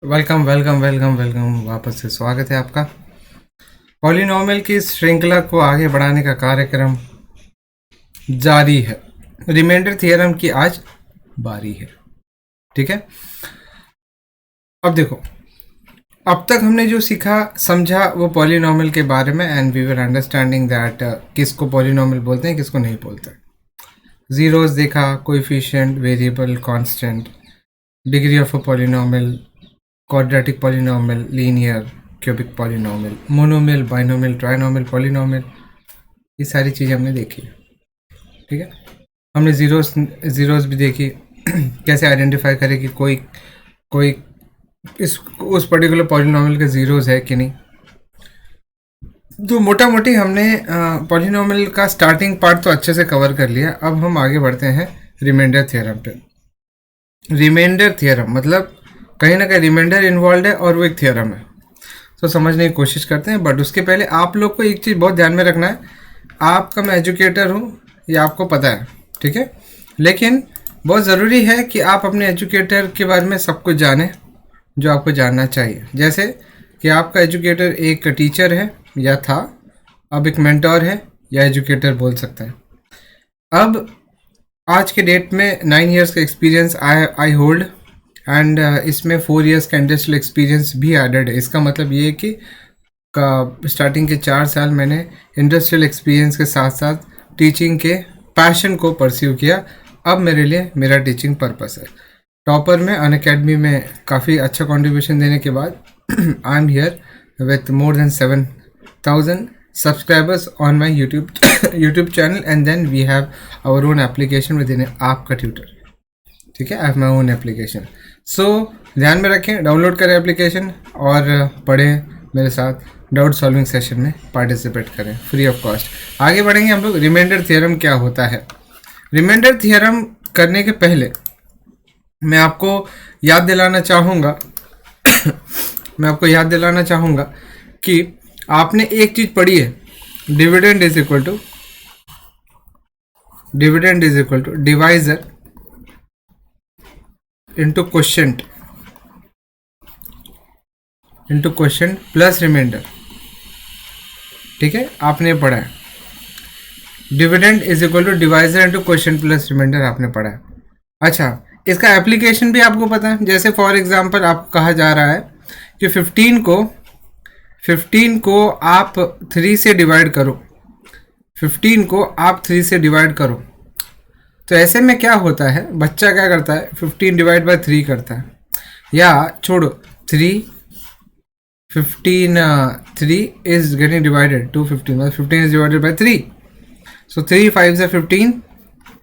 Welcome welcome welcome welcome वापस से स्वागत है आपका। पॉलिनोमियल की श्रृंखला को आगे बढ़ाने का कार्यक्रम जारी है। रिमाइंडर थ्योरम की आज बारी है। ठीक है, अब देखो, अब तक हमने जो सीखा समझा वो पॉलिनोमियल के बारे में, and we were understanding that किसको पॉलिनोमियल बोलते हैं किसको नहीं बोलते। जीरोस देखा, coefficient, variable, constant, degree of a polynomial, quadratic polynomial, linear, cubic polynomial, monomial, binomial, trinomial, polynomial, ये सारी चीज़ें हमने देखी। ठीक है, हमने ज़ीरोस भी देखी कैसे आइडेंटिफाई करें कि कोई कोई उस पर्टिकुलर पॉलिनोमियल के ज़ीरोस है कि नहीं। तो मोटा मोटी हमने पॉलिनोमियल का स्टार्टिंग पार्ट तो अच्छे से कवर कर लिया। अब हम आगे बढ़ते हैं रिमाइंडर थ्योरम पे। रिमाइंडर थ्योरम मतलब कहीं ना कहीं रिमाइंडर इन्वॉल्व है और वो एक थ्योरम है, तो समझने की कोशिश करते हैं। बट उसके पहले आप लोग को एक चीज़ बहुत ध्यान में रखना है। आपका मैं एजुकेटर हूँ, ये आपको पता है, ठीक है, लेकिन बहुत ज़रूरी है कि आप अपने एजुकेटर के बारे में सब कुछ जानें जो आपको जानना चाहिए। जैसे कि आपका एजुकेटर एक टीचर है या था, अब एक मेंटोर है या एजुकेटर बोल सकते हैं। अब आज के डेट में 9 इयर्स का एक्सपीरियंस आई होल्ड, एंड इसमें 4 इयर्स का इंडस्ट्रियल एक्सपीरियंस भी एडेड है। इसका मतलब ये है कि स्टार्टिंग के 4 साल मैंने इंडस्ट्रियल एक्सपीरियंस के साथ साथ टीचिंग के पैशन को परस्यू किया। अब मेरे लिए मेरा टीचिंग पर्पस है। टॉपर में अनअकैडमी में काफ़ी अच्छा कंट्रीब्यूशन देने के बाद I am here with more than 7,000 subscribers on my YouTube channel, and then we have our own application with in आपका ट्यूटर। ठीक है, I have my own application. So ध्यान में रखें, डाउनलोड करें एप्लीकेशन और पढ़ें मेरे साथ, डाउट सॉल्विंग सेशन में पार्टिसिपेट करें फ्री ऑफ कॉस्ट। आगे बढ़ेंगे हम लोग। रिमाइंडर थ्योरम क्या होता है? रिमाइंडर थ्योरम करने के पहले मैं आपको याद दिलाना चाहूँगा मैं आपको याद दिलाना चाहूँगा कि आपने एक चीज़ पढ़ी है, dividend is equal to divisor into quotient plus remainder. ठीक है, आपने पढ़ा है dividend is equal to divisor into quotient plus remainder, आपने पढ़ा है। अच्छा, इसका एप्लीकेशन भी आपको पता है। जैसे फॉर एग्जांपल आपको कहा जा रहा है कि 15 को आप 3 से डिवाइड करो, 15 को आप 3 से डिवाइड करो। तो ऐसे में क्या होता है, बच्चा क्या करता है, 15 डिवाइड बाय 3 करता है, या छोड़ो 3 is getting divided to 15, 15 is divided by 3, so 3 5s are 15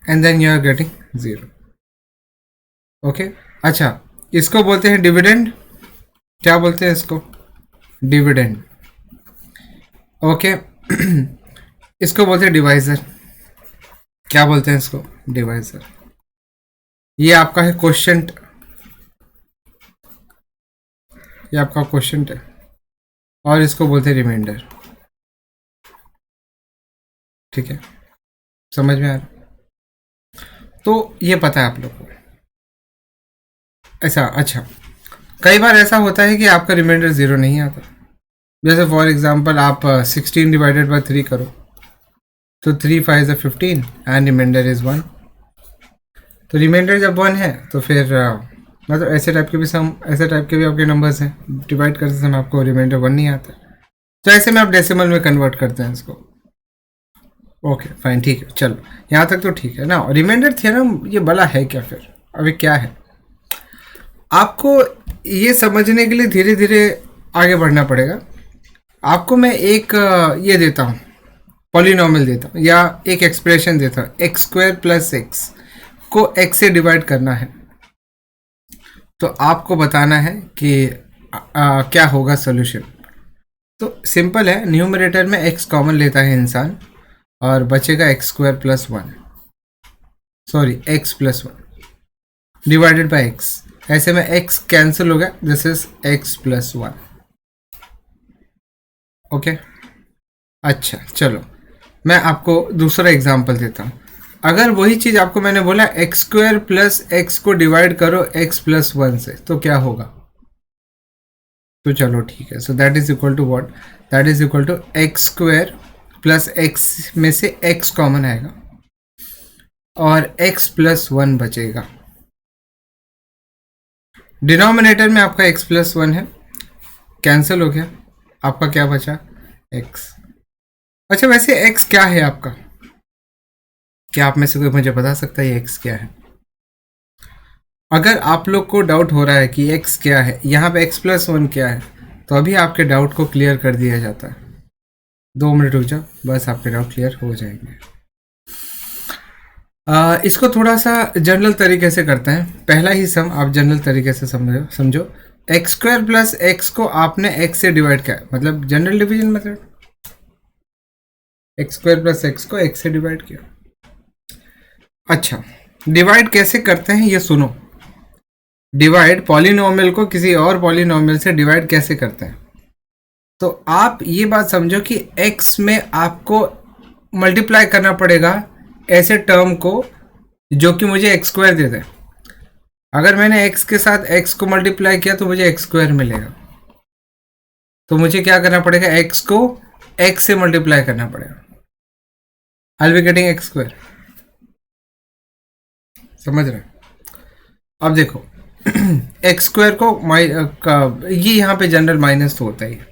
and then you are getting 0. Okay, अच्छा, इसको बोलते हैं डिविडेंड। क्या बोलते हैं इसको? डिविडेंड। ओके इसको बोलते हैं डिवाइजर। क्या बोलते हैं इसको? डिवाइजर। ये आपका है क्वोशिएंट, ये आपका क्वोशिएंट है, और इसको बोलते हैं रिमाइंडर। ठीक है, समझ में आ रहा? तो ये पता है आप लोग को ऐसा। अच्छा, कई बार ऐसा होता है कि आपका रिमाइंडर 0 नहीं आता। जैसे फॉर एग्जांपल आप 16 डिवाइडेड बाय 3 करो, तो 3 5 is 15 एंड रिमाइंडर इज 1। तो रिमाइंडर जब 1 है तो फिर मतलब ऐसे टाइप के भी आपके नंबर्स हैं, डिवाइड करते समय आपको रिमाइंडर 1 नहीं आता, तो ऐसे में आप डेसिमल में कन्वर्ट करते हैं इसको। ओके फाइन, ठीक है, चलो यहाँ तक तो ठीक है ना। रिमाइंडर थ्योरम ये भला है क्या? फिर अभी क्या है, आपको ये समझने के लिए धीरे धीरे आगे बढ़ना पड़ेगा। आपको मैं एक ये देता हूँ, पॉलिनोमियल देता हूँ या एक एक्सप्रेशन देता हूँ, x² + x को x से डिवाइड करना है, तो आपको बताना है कि क्या होगा सोल्यूशन। तो सिंपल है, न्यूमरेटर में x कॉमन लेता है इंसान और बचेगा x² + 1, sorry x + 1 divided by x। ऐसे में x कैंसिल हो गया, दिस इज x + 1। ओके, अच्छा चलो मैं आपको दूसरा एग्जांपल देता हूँ। अगर वही चीज़ आपको मैंने बोला x² + x को डिवाइड करो x + 1 से, तो क्या होगा? तो चलो ठीक है, so that is equal to what, that is equal to X square plus X में से एक्स कॉमन आएगा और x प्लस 1 बचेगा। डिनोमिनेटर में आपका x प्लस 1 है, कैंसिल हो गया, आपका क्या बचा x। अच्छा वैसे x क्या है आपका, क्या आप में से कोई मुझे बता सकता है ये x क्या है? अगर आप लोग को डाउट हो रहा है कि x क्या है, यहाँ पे x प्लस 1 क्या है, तो अभी आपके डाउट को क्लियर कर दिया जाता है। 2 मिनट रुक जाओ, बस आपके डाउट क्लियर हो जाएंगे। इसको थोड़ा सा जनरल तरीके से करते हैं। पहला ही सम आप जनरल तरीके से समझो। एक्स स्क्वायर प्लस एक्स को आपने x से डिवाइड किया, मतलब general division method. X square plus x को x से डिवाइड किया। अच्छा डिवाइड कैसे करते हैं ये सुनो। डिवाइड, पॉलिनोमियल को किसी और पॉलिनोमियल से डिवाइड कैसे करते हैं, तो आप ये बात समझो कि x में आपको मल्टीप्लाई करना पड़ेगा ऐसे टर्म को जो कि मुझे एक्स स्क्वायर दे दे। अगर मैंने x के साथ x को मल्टीप्लाई किया तो मुझे एक्स स्क्वायर मिलेगा, तो मुझे क्या करना पड़ेगा, x को x से मल्टीप्लाई करना पड़ेगा। I will be getting x square, समझ रहे? अब देखो एक्स स्क्वायर को ये यहाँ पे जनरल माइनस तो होता ही है,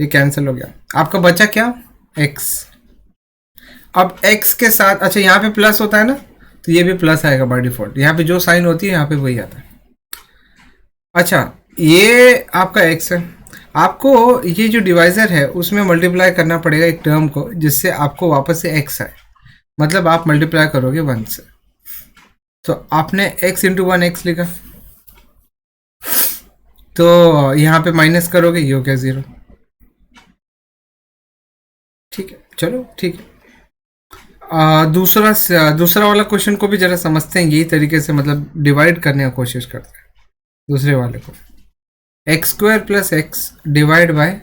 ये कैंसिल हो गया, आपका बचा क्या x। अब x के साथ, अच्छा यहाँ पे प्लस होता है ना, तो ये भी प्लस आएगा बाय डिफॉल्ट, यहाँ पे जो साइन होती है यहाँ पे वही आता है। अच्छा ये आपका x है, आपको ये जो डिवाइजर है उसमें मल्टीप्लाई करना पड़ेगा एक टर्म को जिससे आपको वापस से x आए, मतलब आप मल्टीप्लाई करोगे 1 से, तो आपने x इंटू 1x लिखा, तो यहाँ पे माइनस करोगे ये हो गया 0। ठीक है, चलो ठीक है। दूसरा वाला क्वेश्चन को भी जरा समझते हैं यही तरीके से, मतलब डिवाइड करने की कोशिश करते हैं दूसरे वाले को। X square plus x divide by,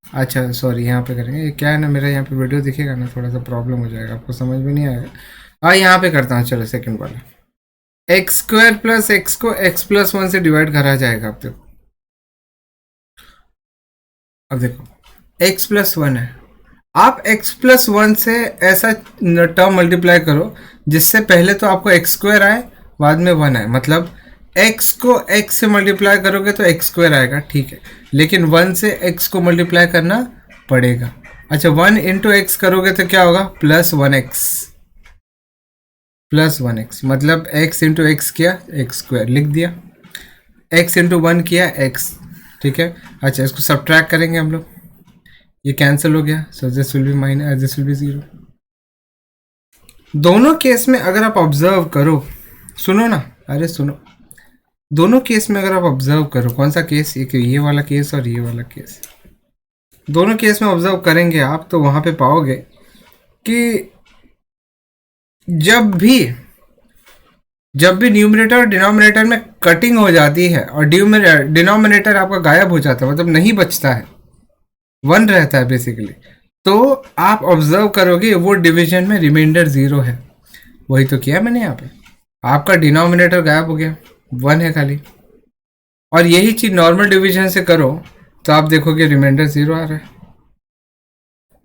अच्छा सॉरी यहाँ पे करेंगे, ये क्या है ना, मेरा यहाँ पे वीडियो दिखेगा ना, थोड़ा सा प्रॉब्लम हो जाएगा, आपको समझ में नहीं आएगा। यहाँ पे करता हूँ, चलो सेकंड वाला। एक्स स्क्वायर प्लस एक्स को एक्स प्लस 1 से डिवाइड करा जाएगा। अब देखो एक्स प्लस 1 है, आप x प्लस 1 से ऐसा टर्म मल्टीप्लाई करो जिससे पहले तो आपको एक्स स्क्वायर आए बाद में 1 आए, मतलब x को x से मल्टीप्लाई करोगे तो एक्स स्क्वायर आएगा, ठीक है, लेकिन 1 से x को मल्टीप्लाई करना पड़ेगा। अच्छा 1 इंटू एक्स करोगे तो क्या होगा, प्लस 1x, प्लस 1x, मतलब x इंटू एक्स किया एक्स स्क्वायर लिख दिया, x इंटू 1 किया x, ठीक है। अच्छा इसको सब्ट्रैक्ट करेंगे हम लोग, ये कैंसिल हो गया, so this will be minus, this will be 0। दोनों केस में अगर आप ऑब्जर्व करो, सुनो ना, अरे सुनो, दोनों केस में अगर आप ऑब्जर्व करो, कौन सा केस, एक ये वाला केस और ये वाला केस, दोनों केस में ऑब्जर्व करेंगे आप तो वहां पे पाओगे कि जब भी न्यूमरेटर और डिनोमिनेटर में कटिंग हो जाती है और डिनोमिनेटर आपका गायब हो जाता है, मतलब नहीं बचता है, 1 रहता है बेसिकली, तो आप ऑब्जर्व करोगे वो डिवीजन में रिमाइंडर 0 है। वही तो किया मैंने यहाँ पे, आपका डिनोमिनेटर गायब हो गया, 1 है खाली, और यही चीज नॉर्मल डिवीजन से करो तो आप देखोगे रिमाइंडर 0 आ रहा है,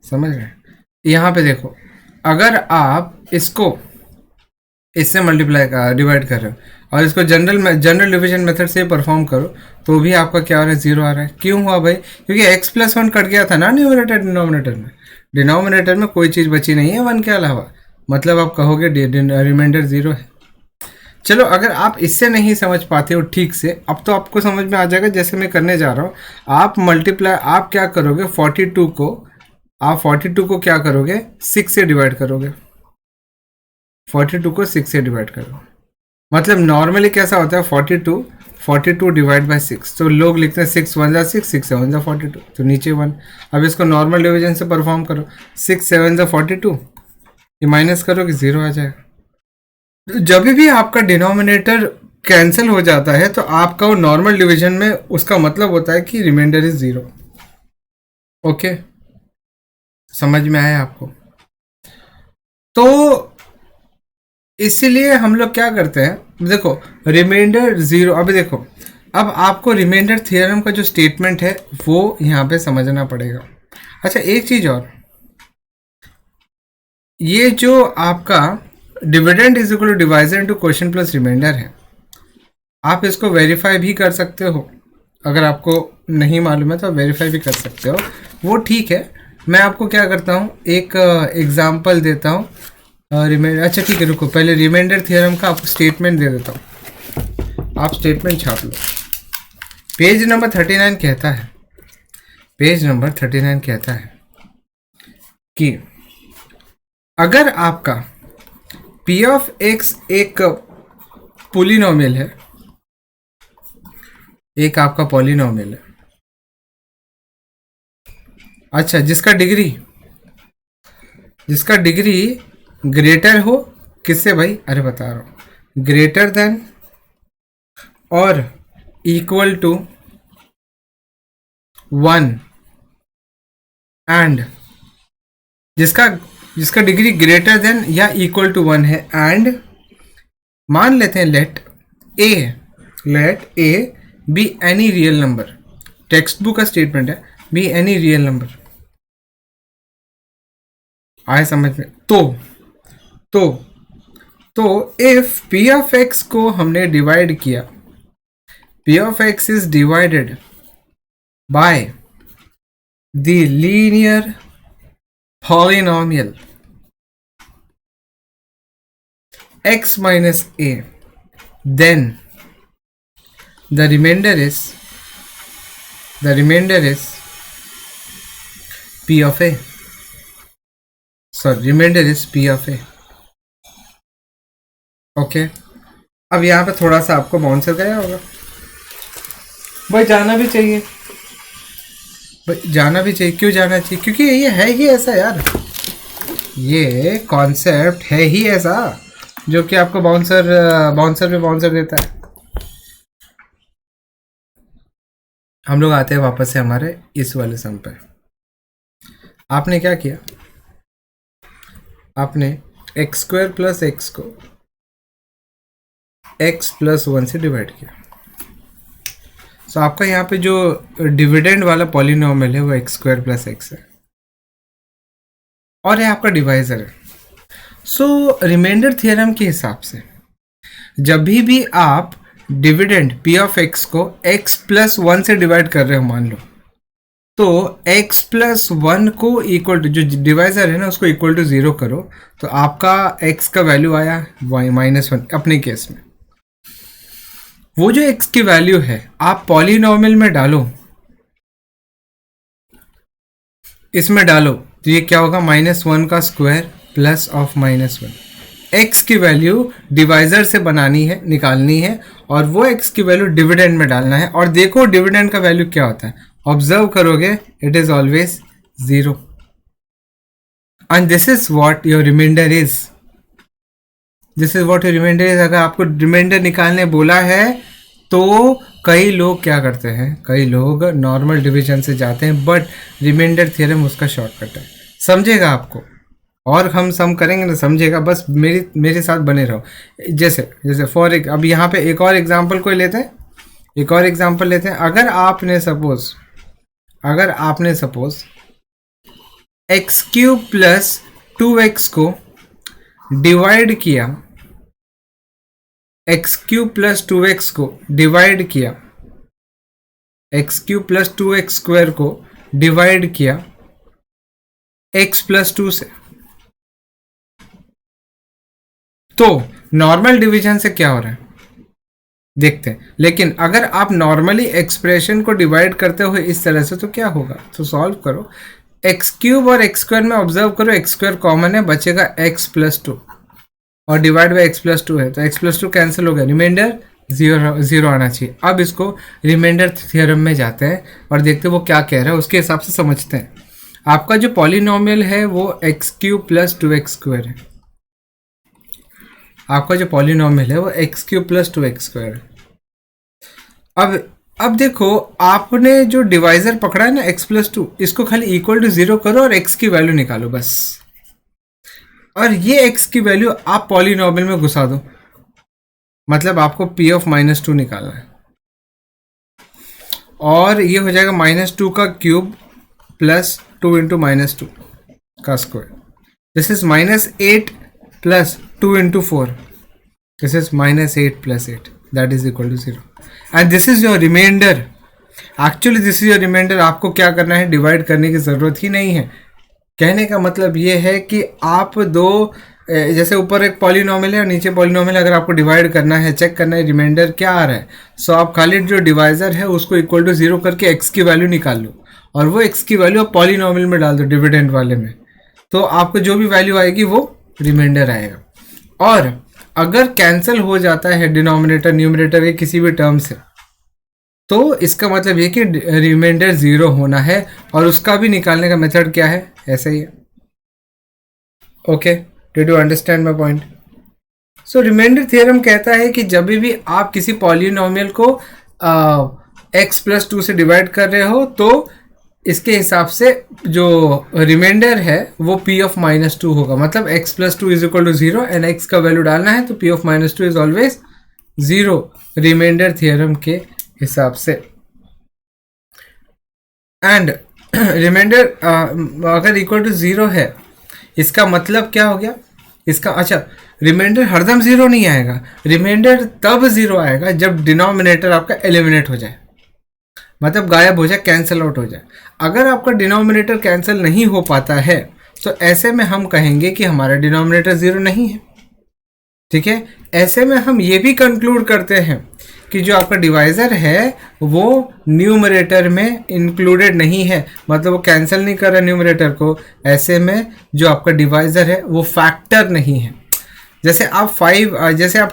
समझ रहे हैं? यहाँ पे देखो, अगर आप इसको इससे मल्टीप्लाई डिवाइड कर रहे हो और इसको जनरल डिवीजन मेथड से परफॉर्म करो तो भी आपका क्या हो रहा है, 0 आ रहा है। क्यों हुआ भाई, क्योंकि x प्लस 1 कट गया था ना न्यूमरेटर डिनोमिनेटर में, डिनोमिनेटर में कोई चीज़ बची नहीं है 1 के अलावा, मतलब आप कहोगे रिमाइंडर 0 है। चलो अगर आप इससे नहीं समझ पाते हो ठीक से, अब तो आपको समझ में आ जाएगा जैसे मैं करने जा रहा हूँ। आप मल्टीप्लाई, आप क्या करोगे, 42 को क्या करोगे, 6 से डिवाइड करोगे, 42 को 6 से डिवाइड करो, मतलब नॉर्मली कैसा होता है 42 डिवाइड बाय 6, तो लोग लिखते हैं 6 1 जा 6, 6 7 जा 42, तो नीचे 1। अब इसको नॉर्मल डिवीजन से परफॉर्म करो, 6 7 जा 42, ये माइनस करो कि 0 आ जाएगा। तो जब भी आपका डिनोमिनेटर कैंसिल हो जाता है तो आपका वो नॉर्मल डिवीजन में उसका मतलब होता है कि रिमाइंडर इज 0। ओके, समझ में आया आपको? तो इसीलिए हम लोग क्या करते हैं, देखो रिमाइंडर 0, अभी देखो अब आपको रिमाइंडर थ्योरम का जो स्टेटमेंट है वो यहाँ पे समझना पड़ेगा। अच्छा, एक चीज और, ये जो आपका dividend is equal to divisor into quotient plus remainder है, आप इसको वेरीफाई भी कर सकते हो। अगर आपको नहीं मालूम है तो आप वेरीफाई भी कर सकते हो, वो ठीक है। मैं आपको क्या करता हूँ, एक एग्जांपल देता हूँ। रिमाइंडर, अच्छा ठीक है, रुको, पहले रिमाइंडर थ्योरम का आपको स्टेटमेंट दे देता हूँ, आप स्टेटमेंट छाप लो। पेज नंबर 39 कहता है, पेज नंबर 39 कहता है कि अगर आपका p ऑफ x एक पोलिनोमियल है, एक आपका पॉलिनोमियल है, अच्छा, जिसका डिग्री ग्रेटर हो, किससे भाई, अरे बता रहा हूं, ग्रेटर देन और इक्वल टू 1, एंड जिसका डिग्री ग्रेटर देन या इक्वल टू 1 है, एंड मान लेते हैं let A B any real number, text book का स्टेटमेंट है, बी एनी रियल नंबर, आए समझ में? तो इफ p ऑफ x को हमने डिवाइड किया, p of x is divided by the linear polynomial x minus a, then the remainder is p of a, sorry, remainder is p of a। Okay, अब यहाँ पे थोड़ा सा आपको bouncer गया होगा, भाई जाना भी चाहिए, भाई जाना भी चाहिए। क्यों जाना चाहिए? क्योंकि ये है ही ऐसा यार, ये कॉन्सेप्ट है ही ऐसा जो कि आपको बाउंसर पे बाउंसर देता है। हम लोग आते हैं वापस से हमारे इस वाले सम पे। आपने क्या किया, आपने एक्स स्क्वायर प्लस एक्स को x प्लस 1 से डिवाइड किया। सो आपका यहाँ पे जो डिविडेंड वाला पॉलिनोमियल है वो एक्स स्क्वायर प्लस एक्स है, और ये आपका डिवाइजर है। सो रिमाइंडर थ्योरम के हिसाब से जब भी आप डिविडेंड p ऑफ x को x प्लस 1 से डिवाइड कर रहे हो मान लो, तो x प्लस 1 को इक्वल टू, जो डिवाइजर है ना उसको इक्वल टू 0 करो, तो आपका x का वैल्यू आया y माइनस 1। अपने केस में वो जो x की वैल्यू है आप पॉलिनोमियल में डालो, इसमें डालो, तो ये क्या होगा, -1 का स्क्वायर प्लस ऑफ -1। x की वैल्यू डिवाइजर से बनानी है, निकालनी है, और वो x की वैल्यू डिविडेंड में डालना है। और देखो डिविडेंड का वैल्यू क्या होता है, ऑब्जर्व करोगे, it is always 0, and this is what your remainder is. अगर आपको रिमाइंडर निकालने बोला है तो कई लोग क्या करते हैं, कई लोग नॉर्मल डिवीजन से जाते हैं, बट रिमाइंडर थ्योरम उसका शॉर्टकट है। समझेगा आपको, और हम सम करेंगे ना, समझेगा, बस मेरे साथ बने रहो। जैसे फॉर अब यहाँ पे एक और एग्जांपल कोई लेते हैं, अगर आपने suppose x cube plus 2x को डिवाइड किया, एक्स क्यूब प्लस 2x को डिवाइड किया, x cube plus 2x square को डिवाइड किया x प्लस 2 से, तो नॉर्मल डिवीजन से क्या हो रहा है देखते हैं। लेकिन अगर आप नॉर्मली एक्सप्रेशन को डिवाइड करते हो इस तरह से तो क्या होगा, तो सॉल्व करो, एक्स क्यूब और एक्स स्क्वायर में ऑब्जर्व करो, एक्स स्क्वायर कॉमन है, बचेगा x प्लस 2, और डिवाइड बाई x प्लस 2 है, तो x प्लस 2 कैंसिल हो गया, रिमाइंडर 0 आना चाहिए। अब इसको रिमाइंडर थ्योरम में जाते हैं और देखते हैं वो क्या कह रहा है, उसके हिसाब से समझते हैं। आपका जो पॉलिनोमियल है वो x cube plus 2x square है, आपका जो पॉलिनोमियल है वो x cube plus 2x square है। अब देखो, आपने जो डिवाइजर पकड़ा है ना x प्लस 2, इसको खाली इक्वल टू 0 करो और x की वैल्यू निकालो बस, और ये x की वैल्यू आप पॉलिनोमियल में घुसा दो, मतलब आपको p ऑफ -2 निकालना है। और ये हो जाएगा -2 का क्यूब प्लस 2 इंटू -2 का square. This is -8 plus 2 into 4. This is -8 plus 8 that is equal to 0. And this is your remainder. Actually this is your remainder. आपको क्या करना है, डिवाइड करने की ज़रूरत ही नहीं है. कहने का मतलब ये है कि आप दो, जैसे ऊपर एक पॉलिनोमियल है और नीचे पॉलिनोमियल, अगर आपको डिवाइड करना है, चेक करना है रिमाइंडर क्या आ रहा है, सो आप खाली जो डिवाइजर है उसको इक्वल टू 0 करके x की वैल्यू निकाल लो और वो x की वैल्यू आप पॉलिनोमियल में डाल दो, डिविडेंड वाले में. तो आपको जो भी वैल्यू आएगी वो रिमाइंडर आएगा. और अगर कैंसिल हो जाता है डिनोमिनेटर न्यूमरेटर के किसी भी टर्म से, तो इसका मतलब ये कि रिमाइंडर 0 होना है. और उसका भी निकालने का मेथड क्या है, ऐसा ही है. Okay, did you understand my point? So remainder theorem कहता है कि जब भी आप किसी पॉलिनोमियल को x+2 से डिवाइड कर रहे हो तो इसके हिसाब से जो रिमाइंडर है वो p ऑफ -2 होगा. मतलब x+2 is equal to 0 and x का वैल्यू डालना है तो p of -2 is always 0 remainder theorem के हिसाब से. एंड रिमाइंडर अगर इक्वल टू 0 है, इसका मतलब क्या हो गया इसका, अच्छा रिमाइंडर हरदम 0 नहीं आएगा. रिमाइंडर तब 0 आएगा जब डिनोमिनेटर आपका एलिमिनेट हो जाए, मतलब गायब हो जाए, कैंसिल आउट हो जाए. अगर आपका डिनोमिनेटर कैंसिल नहीं हो पाता है तो ऐसे में हम कहेंगे कि हमारा डिनोमिनेटर 0 नहीं है. ठीक है, ऐसे में हम ये भी कंक्लूड करते हैं कि जो आपका डिवाइजर है वो न्यूमरेटर में इंक्लूडेड नहीं है, मतलब वो कैंसिल नहीं कर रहा न्यूमरेटर को. ऐसे में जो आपका डिवाइजर है वो फैक्टर नहीं है. जैसे आप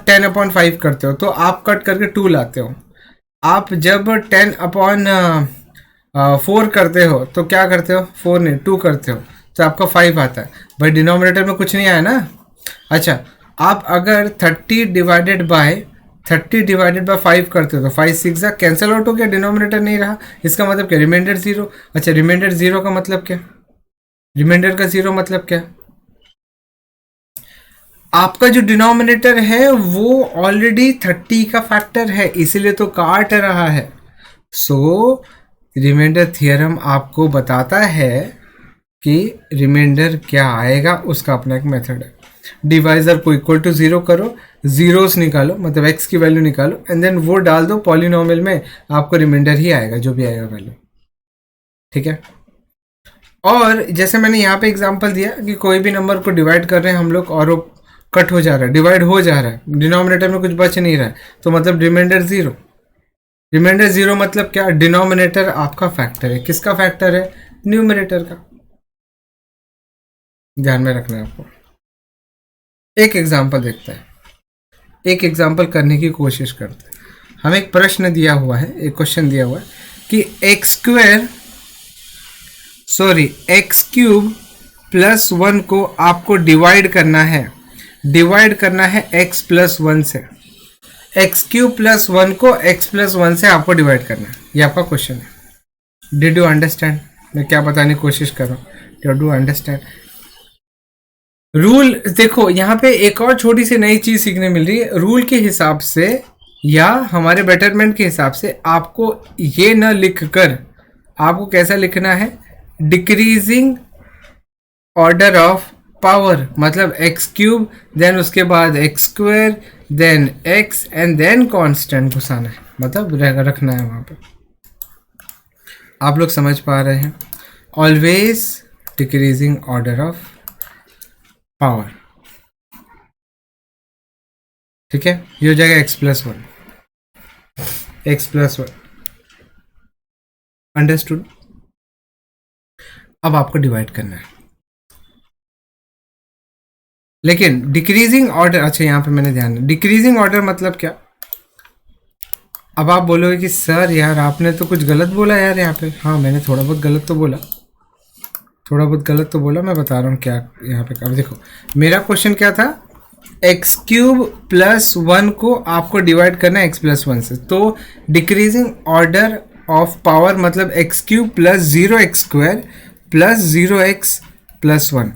10/5 करते हो तो आप कट करके 2 लाते हो. आप जब 10/4 करते हो तो क्या करते हो, 4 नहीं 2 करते हो तो आपका 5 आता है. भाई डिनोमिनेटर में कुछ नहीं आया ना. अच्छा, आप अगर 30 डिवाइडेड बाय 5 करते हो तो 5 6 कैंसिल आउट हो गया, डिनोमिनेटर नहीं रहा. इसका मतलब क्या, रिमाइंडर 0. अच्छा, रिमाइंडर 0 का मतलब क्या, रिमाइंडर का 0 मतलब क्या, आपका जो डिनोमिनेटर है वो ऑलरेडी 30 का फैक्टर है, इसीलिए तो काट रहा है. सो रिमाइंडर थ्योरम आपको बताता है कि रिमाइंडर क्या आएगा, उसका अपना एक मेथड है. डिवाइजर को इक्वल टू 0 करो, जीरोस निकालो, मतलब x की वैल्यू निकालो एंड देन वो डाल दो पॉलिनोमियल में, आपको रिमाइंडर ही आएगा, जो भी आएगा वैल्यू. ठीक है. और जैसे मैंने यहाँ पे एग्जांपल दिया कि कोई भी नंबर को डिवाइड कर रहे हैं हम लोग और वो कट हो जा रहा है, डिवाइड हो जा रहा है, डिनोमिनेटर में कुछ बच नहीं रहा है, तो मतलब रिमाइंडर 0. रिमाइंडर 0 मतलब क्या, डिनोमिनेटर आपका फैक्टर है. किसका फैक्टर है, न्यूमरेटर का. ध्यान में रखना है आपको. एक एग्जाम्पल देखते हैं, एक एग्जाम्पल करने की कोशिश करते हैं. हमें एक प्रश्न दिया हुआ है, एक क्वेश्चन दिया हुआ है कि x³ + 1 को आपको डिवाइड करना है x+1 से. x³ + 1 को x+1 से आपको डिवाइड करना है, ये आपका क्वेश्चन है. डिड यू अंडरस्टैंड मैं क्या बताने की कोशिश कर रहा हूँ, डिड यू अंडरस्टैंड. रूल देखो, यहाँ पे एक और छोटी सी नई चीज सीखने मिल रही है. रूल के हिसाब से या हमारे बेटरमेंट के हिसाब से आपको ये न लिख कर, आपको कैसा लिखना है, डिक्रीजिंग ऑर्डर ऑफ पावर, मतलब x³ देन उसके बाद x² then x and then constant घुसाना है, मतलब रखना है वहां पे. आप लोग समझ पा रहे हैं, always decreasing order of power. ठीक है, ये हो जाएगा x+1. अंडरस्टूड. अब आपको डिवाइड करना है, लेकिन डिक्रीजिंग ऑर्डर. अच्छा, यहाँ पे मैंने ध्यान, डिक्रीजिंग ऑर्डर मतलब क्या. अब आप बोलोगे कि सर यार आपने तो कुछ गलत बोला यार यहाँ पे. हाँ, मैंने थोड़ा बहुत गलत तो बोला, मैं बता रहा हूँ क्या यहाँ पे. अब देखो, मेरा क्वेश्चन क्या था, x³ + 1 को आपको डिवाइड करना है x+1 से. तो डिक्रीजिंग ऑर्डर ऑफ पावर मतलब x³ + 0x² + 0x+1,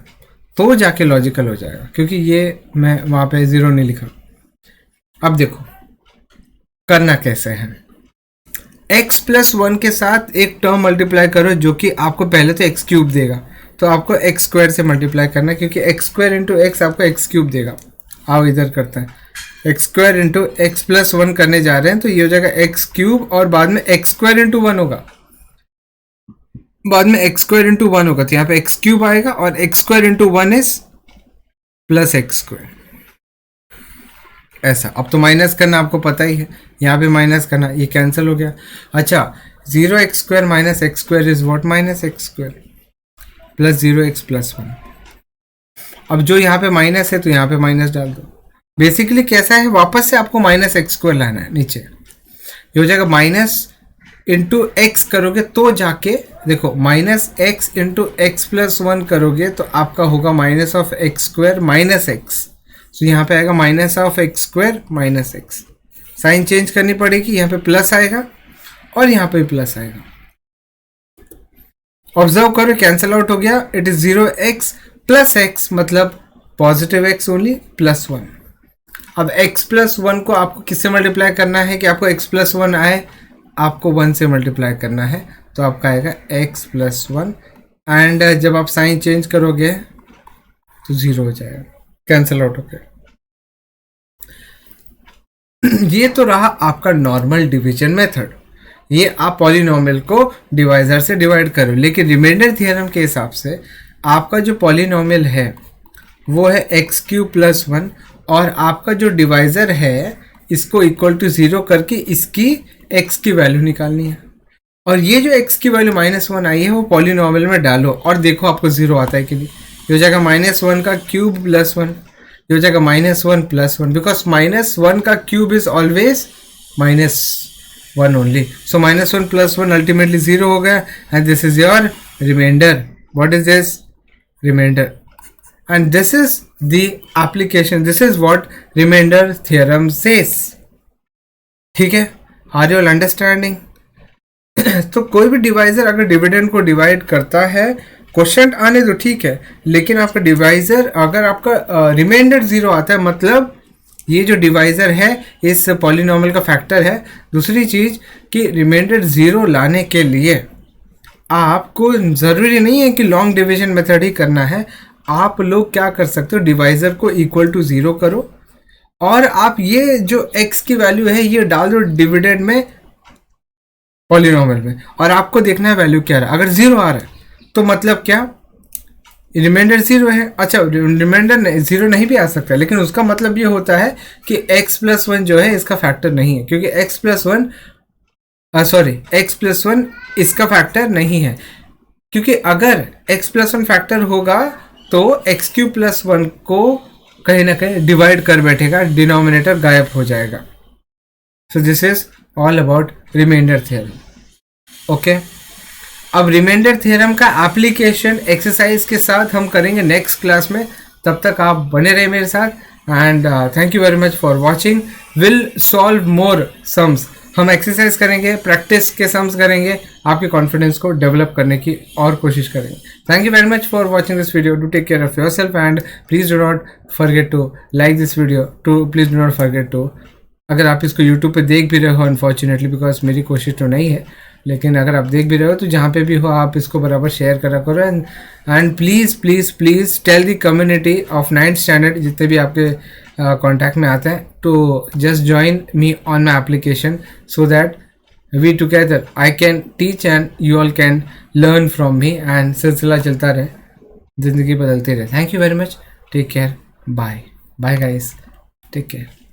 तो जाके लॉजिकल हो जाएगा, क्योंकि ये मैं वहाँ पे 0 नहीं लिखा. अब देखो करना कैसे है. x प्लस वन के साथ एक टर्म मल्टीप्लाई करो जो कि आपको पहले तो एक्स क्यूब देगा, तो आपको एक्स स्क्वायर से मल्टीप्लाई करना है क्योंकि एक्स स्क्वायर इंटू एक्स आपको एक्स क्यूब देगा। आओ इधर करते हैं, x square into X plus one करने जा रहे हैं तो ये हो जाएगा एक्स क्यूब और बाद में एक्स स्क्वायर इंटू वन होगा, बाद में एक्स स्क्वायर इंटू वन होगा, तो यहाँ पे एक्स क्यूब आएगा और x square into one is plus x square. ऐसा अब तो माइनस करना आपको पता ही है, यहाँ पे माइनस करना, ये कैंसिल हो गया। अच्छा, 0x square minus x square is what, minus x square plus 0x plus one. अब जो यहाँ पे माइनस है तो यहाँ पे माइनस डाल दो। बेसिकली कैसा है, वापस से आपको माइनस एक्स स्क्वायर लाना है नीचे, ये हो जाएगा माइनस इंटू एक्स करोगे तो जाके देखो minus X into X plus one करोगे तो आपका होगा minus of X square minus X, तो यहाँ पे आएगा minus of X square minus X. Sign change करनी पड़ेगी, यहाँ पे प्लस आएगा और यहाँ पे प्लस आएगा। ऑब्जर्व करो कैंसिल आउट हो गया, it is 0x plus x मतलब positive x only plus one. अब x प्लस वन को आपको किससे मल्टीप्लाई करना है कि आपको x प्लस वन आए, आपको 1 से मल्टीप्लाई करना है, तो आपका आएगा x प्लस वन एंड जब आप साइन चेंज करोगे तो 0 हो जाएगा, कैंसिल आउट हो गया। ये तो रहा आपका नॉर्मल डिवीजन मेथड, ये आप पॉलिनोमियल को डिवाइजर से डिवाइड करो, लेकिन रिमाइंडर थ्योरम के हिसाब से आपका जो पॉलिनोमियल है वो है एक्स क्यूब प्लस वन और आपका जो डिवाइजर है इसको इक्वल टू 0 करके इसकी x की वैल्यू निकालनी है, और ये जो x की वैल्यू -1 आई है वो पॉलिनोमियल में डालो और देखो आपको 0 आता है कि नहीं। ये हो जाएगा -1 का क्यूब प्लस वन, ये हो जाएगा -1 प्लस वन, बिकॉज -1 का cube is always -1 only, so -1 plus one ultimately 0 हो गया and this is your remainder. What is this? Remainder. And this is the application, this is what remainder theorem says। ठीक है, are you all understanding? तो कोई भी divisor अगर dividend को divide करता है, क्वेश्चन आने तो ठीक है, लेकिन आपका डिवाइजर अगर आपका रिमाइंडर 0 आता है मतलब ये जो डिवाइजर है इस पॉलिनोमियल का फैक्टर है। दूसरी चीज कि रिमाइंडर 0 लाने के लिए आपको ज़रूरी नहीं है कि लॉन्ग डिवीजन मेथड ही करना है, आप लोग क्या कर सकते हो, डिवाइजर को इक्वल टू 0 करो और आप ये जो x की वैल्यू है ये डाल दो डिविडेंड में पॉलिनोमियल में, और आपको देखना है वैल्यू क्या रहा। अगर 0 आ रहा है तो मतलब क्या, रिमाइंडर 0 है। अच्छा, रिमाइंडर 0 नहीं भी आ सकता, लेकिन उसका मतलब ये होता है कि x प्लस वन जो है इसका फैक्टर नहीं है, क्योंकि x प्लस वन इसका फैक्टर नहीं है, क्योंकि अगर x प्लस वन फैक्टर होगा तो एक्स क्यूब प्लस वन को कहीं ना कहीं डिवाइड कर बैठेगा, डिनोमिनेटर गायब हो जाएगा। So this is all about remainder theorem. Okay, अब रिमाइंडर थ्योरम का एप्लीकेशन एक्सरसाइज के साथ हम करेंगे नेक्स्ट क्लास में, तब तक आप बने रहे मेरे साथ and thank you very much for watching. Will solve more sums, हम एक्सरसाइज करेंगे, प्रैक्टिस के सम्स करेंगे, आपके कॉन्फिडेंस को डेवलप करने की और कोशिश करेंगे। Thank you very much for watching this video. Do take care of yourself and please do not forget to like this video, please do not forget to, अगर आप इसको यूट्यूब पे देख भी रहे हो, अनफॉर्चुनेटली बिकॉज मेरी कोशिश तो नहीं है, लेकिन अगर आप देख भी रहे हो तो जहाँ पे भी हो आप इसको बराबर शेयर करा करो and please please please tell the community of 9th standard जितने भी आपके कॉन्टैक्ट में आते हैं to just join me on my application so that we together I can teach and you all can learn from me and सिलसिला चलता रहे, ज़िंदगी बदलती रहे। Thank you very much, take care, bye bye guys, take care.